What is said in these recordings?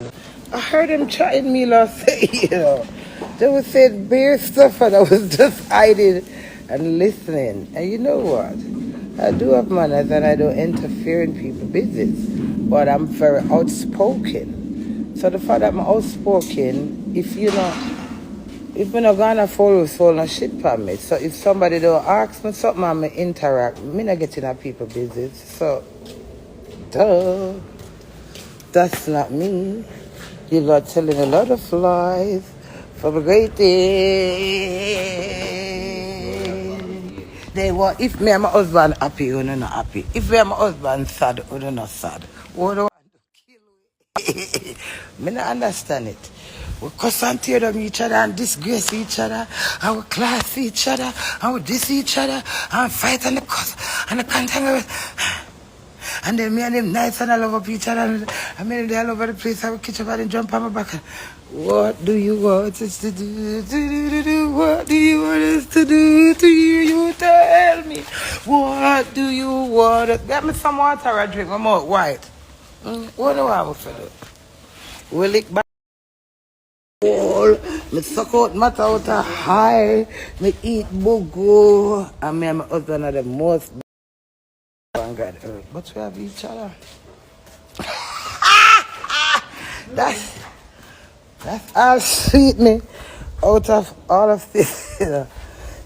I heard him chatting me last night. They were saying bare stuff and I was just hiding and listening. And you know what? I do have manners and I don't interfere in people's business. But I'm very outspoken. So the fact that I'm outspoken, if you're not gonna follow soul no shit for me. So if somebody don't ask me something and me interact, me not getting at people's business. So duh. That's not me. You got telling a lot of lies for a great day. They want, if me and my husband happy, you're not happy. If me and my husband sad, you're not sad. What do I do? Me not understand it. We cuss and tear them each other and disgrace each other and we class each other and we diss each other and fight and the cuss and the content. And then me and him nice and I love up each other and I made them all over the place. I would catch up and jump on my back. What do you want us to do? What do you want us to do to you? You tell me. What do you want us? Get me some water I drink. I'm out white. What do I want to do? We lick back. Me suck out matter out of high. Me eat bogo. And me and my husband are the most God, but we have each other. That's all sweet me out of all of this.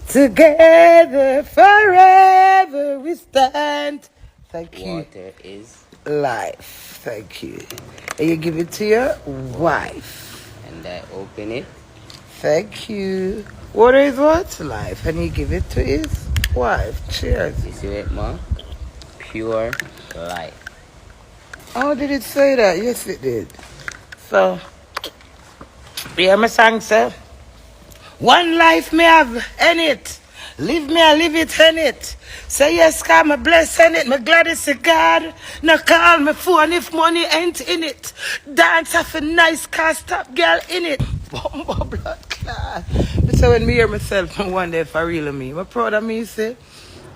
Together forever we stand. Thank you. Water is life. Thank you. And you give it to your wife. And I open it. Thank you. Water is what? Life. And you give it to his wife. Cheers. You see it, Ma? Pure life. Oh, did it say that? Yes, it did. So, hear my song, sir. One life me have in it. Live me, I live it in it. Say yes, God, me bless in it. Me glad it's a God. No call me phone if money ain't in it. Dance off a nice car, stop girl in it. Bumbo blood clot. So when me hear myself, I wonder if I really me. I'm proud of me, you see.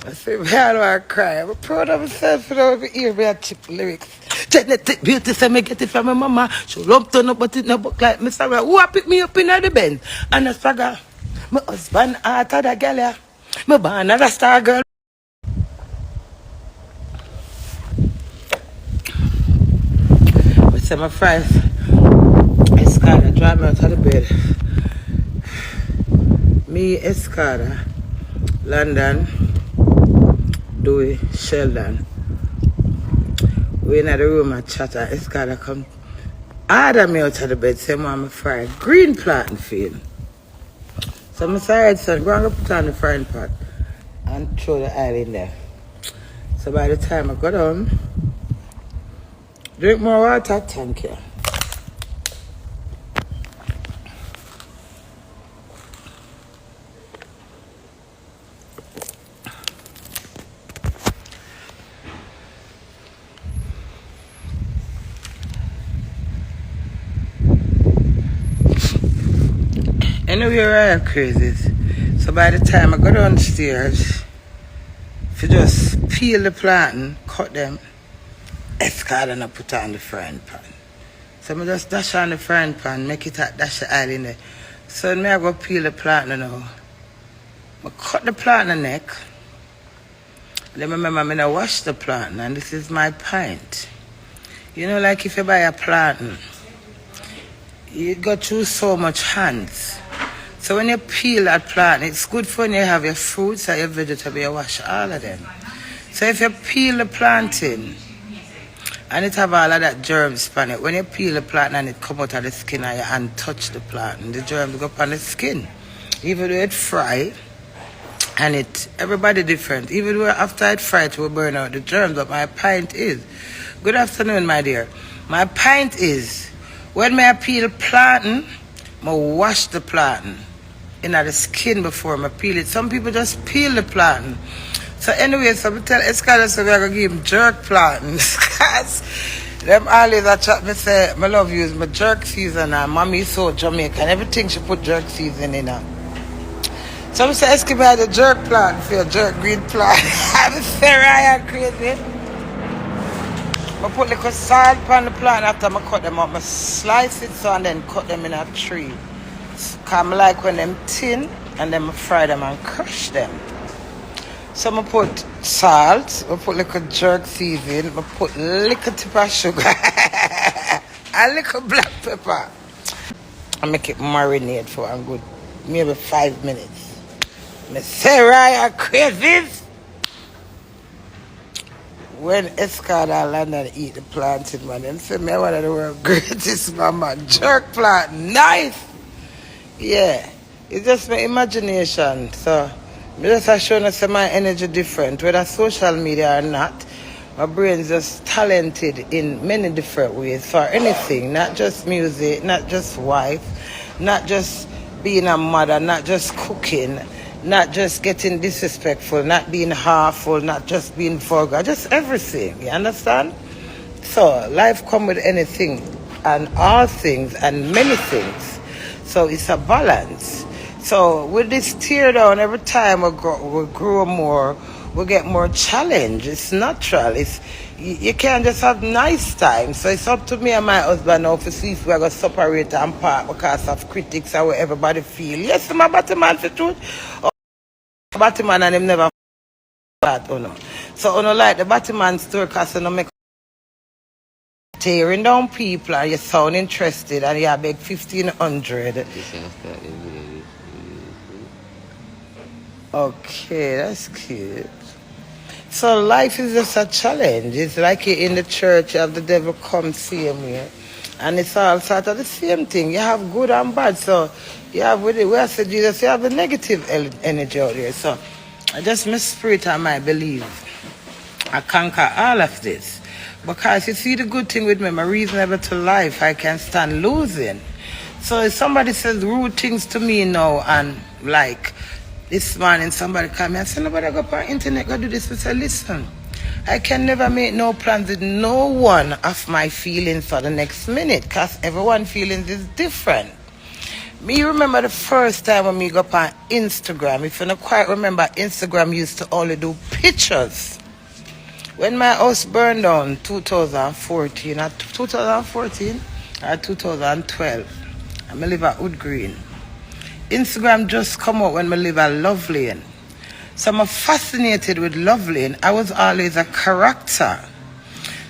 I say, how do I cry? I'm proud of myself for over here. We had cheap lyrics. Genetic beauty, say me get it from my mama. She lumped on up, but it no book like Mr. Saga. Who pick me up in the Benz? And the Saga. My husband out of the girl, yeah. My born a star girl. I say my friends, Escada, drive me out of the bed. Me, Escada, London, Dewey, Sheldon. We in the room and chatter. Escada come order me out of the bed, say mama fry green planting field. So I said, son, go and put on the frying pot and throw the oil in there. So by the time I got home, drink more water, thank you. Anyway, I am crazy. So by the time I go downstairs, if you just peel the plantain, cut them, escort and I put on the frying pan. So I just dash on the frying pan, make it hot, dash the oil in there. So when I go peel the plantain now, I cut the plantain neck. Then remember, I wash the plantain, and this is my pint. You know, like if you buy a plantain, you go through so much hands. So when you peel that plant, it's good for when you have your fruits or your vegetables, you wash all of them. So if you peel the plantain, and it have all of that germs on it, when you peel the plant and it come out of the skin and your hand touch the plant, and the germs go up on the skin. Even though it fry, and everybody different. Even though after it fry, it will burn out the germs, but my pint is, good afternoon, my dear. My pint is, when I peel plantain, I wash the plantain in the skin before I peel it. Some people just peel the plantain. So anyway, so I tell Escada, so we're going to give him jerk plantains. Because them always a chat me say, I love you, it's my jerk season and mommy is so Jamaican. Everything she put jerk season in her. So I say, Escada had a jerk plant for your jerk green plant. I'm say, Ryan crazy. I put little salt on the plant after I cut them up. I slice it so and then cut them in a tree. Cause I like when them thin and then I fry them and crush them. So I put salt, I put little jerk seasoning, I put little tip of sugar and little black pepper. I make it marinate for a good maybe 5 minutes. I say right crazy. When Escada land and eat the plantain, man, them say me one of the world's greatest, man. Jerk plant, nice. Yeah, it's just my imagination. So, I just showing us my energy different, whether social media or not. My brain's just talented in many different ways for anything, not just music, not just wife, not just being a mother, not just cooking, not just getting disrespectful, not being harmful, not just being vulgar, just everything, you understand? So, life come with anything and all things and many things. So, it's a balance. So, with this tear down, every time we grow more, we get more challenge. It's natural. You can't just have nice time. So it's up to me and my husband now to see if we're going to separate and part because of critics or what everybody feel. Yes, my Batman for truth. Oh, Batman and him never that, oh no. So I don't like the Batman story because you make tearing down people and you sound interested and you have beg 1,500. Okay, that's cute. So life is just a challenge. It's like you're in the church, you have the devil come same way. And it's all sort of the same thing. You have good and bad. So you have with it, where I said Jesus, you have the negative energy out there. So I just my spirit and my belief. I conquer all of this. Because you see the good thing with me, my reasonable to life, I can stand losing. So if somebody says rude things to me now and like this morning somebody called me and said, nobody go up on internet, go do this. I said, listen, I can never make no plans with no one of my feelings for the next minute because everyone's feelings is different. Me remember the first time when me go up on Instagram. If you don't quite remember, Instagram used to only do pictures. When my house burned down 2014 or 2012, I live at Wood Green. Instagram just come out when I live at Love Lane. So I'm fascinated with Love Lane. I was always a character.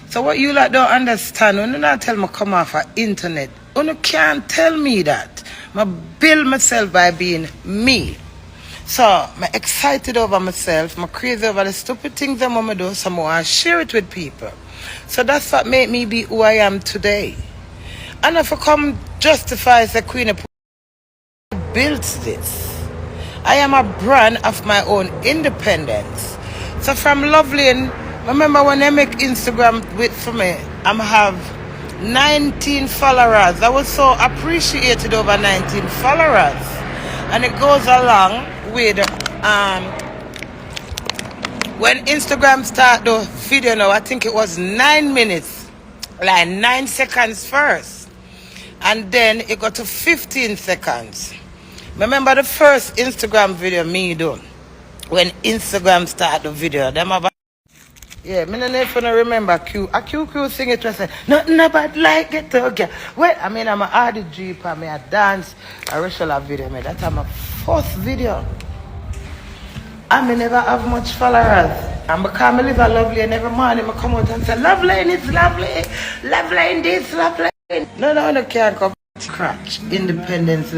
So what you like don't understand, when you not tell me come off of internet, you can't tell me that. I build myself by being me. So I'm excited over myself. I'm crazy over the stupid things that I do. So I share it with people. So that's what made me be who I am today. And if I come justify as a queen of built this. I am a brand of my own independence. So from Loveland, remember when I make Instagram for me, I have 19 followers. I was so appreciated over 19 followers. And it goes along with when Instagram start the video now, I think it was 9 minutes, like 9 seconds first. And then it got to 15 seconds. Remember the first Instagram video me do? When Instagram start the video, them have yeah, me no know if you remember Q. A Q sing it was say, nothing about like it okay. Well, I mean I'm a RDG and me a dance a regular video, me. That's my first video. I may never have much followers. And because I live a Lovely and every morning I come out and say, Lovely, it's lovely, lovely, this, lovely. No, can't come scratch. Independence.